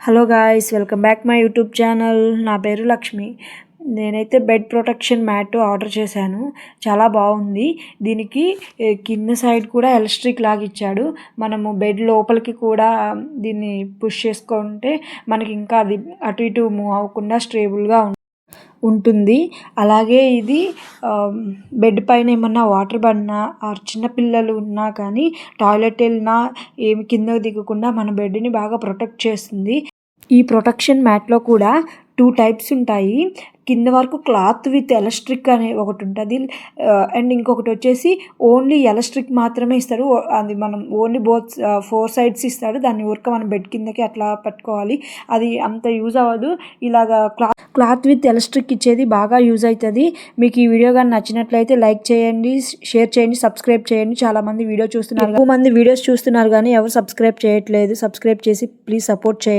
Hello guys, welcome back my YouTube channel. నా పేరు లక్ష్మి. నేనైతే బెడ్ ప్రొటెక్షన్ మ్యాట్ ఆర్డర్ చేశాను. చాలా బాగుంది. దీనికి కింద సైడ్ కూడా ఎలాస్టిక్ లాగా ఇచ్చాడు. మనము బెడ్ లోపలికి కూడా దీన్ని పుష్ చేసుకుంటే మనకి ఇంకా అది అటు ఇటు మూవ్ అవ్వకుండా స్టేబుల్గా ఉంటుంది. అలాగే ఇది బెడ్ పైన ఏమన్నా వాటర్ పడినా చిన్నపిల్లలు ఉన్నా కానీ టాయిలెట్ వెళ్ళినా ఏమి కిందకు దిగకుండా మన బెడ్ని బాగా ప్రొటెక్ట్ చేస్తుంది. ఈ ప్రొటెక్షన్ మ్యాట్లో కూడా 2 టైప్స్ ఉంటాయి. కింద వరకు క్లాత్ విత్ ఎలాస్టిక్ అనే ఒకటి ఉంటుంది, అండ్ ఇంకొకటి వచ్చేసి ఓన్లీ ఎలాస్టిక్ మాత్రమే ఇస్తారు. అది మనం ఓన్లీ 4 సైడ్స్ ఇస్తాడు. దాన్ని ఊరిక మనం బెడ్ కిందకి అట్లా పెట్టుకోవాలి. అది అంత యూజ్ అవ్వదు. ఇలాగా క్లాత్ విత్ ఎలాస్టిక్ ఇచ్చేది బాగా యూజ్ అవుతుంది. మీకు ఈ వీడియో కానీ నచ్చినట్లయితే లైక్ చేయండి, షేర్ చేయండి, సబ్స్క్రైబ్ చేయండి. చాలామంది వీడియో చూస్తున్నారు, ఎక్కువ మంది వీడియోస్ చూస్తున్నారు కానీ ఎవరు సబ్స్క్రైబ్ చేయట్లేదు. సబ్స్క్రైబ్ చేసి ప్లీజ్ సపోర్ట్ చేయండి.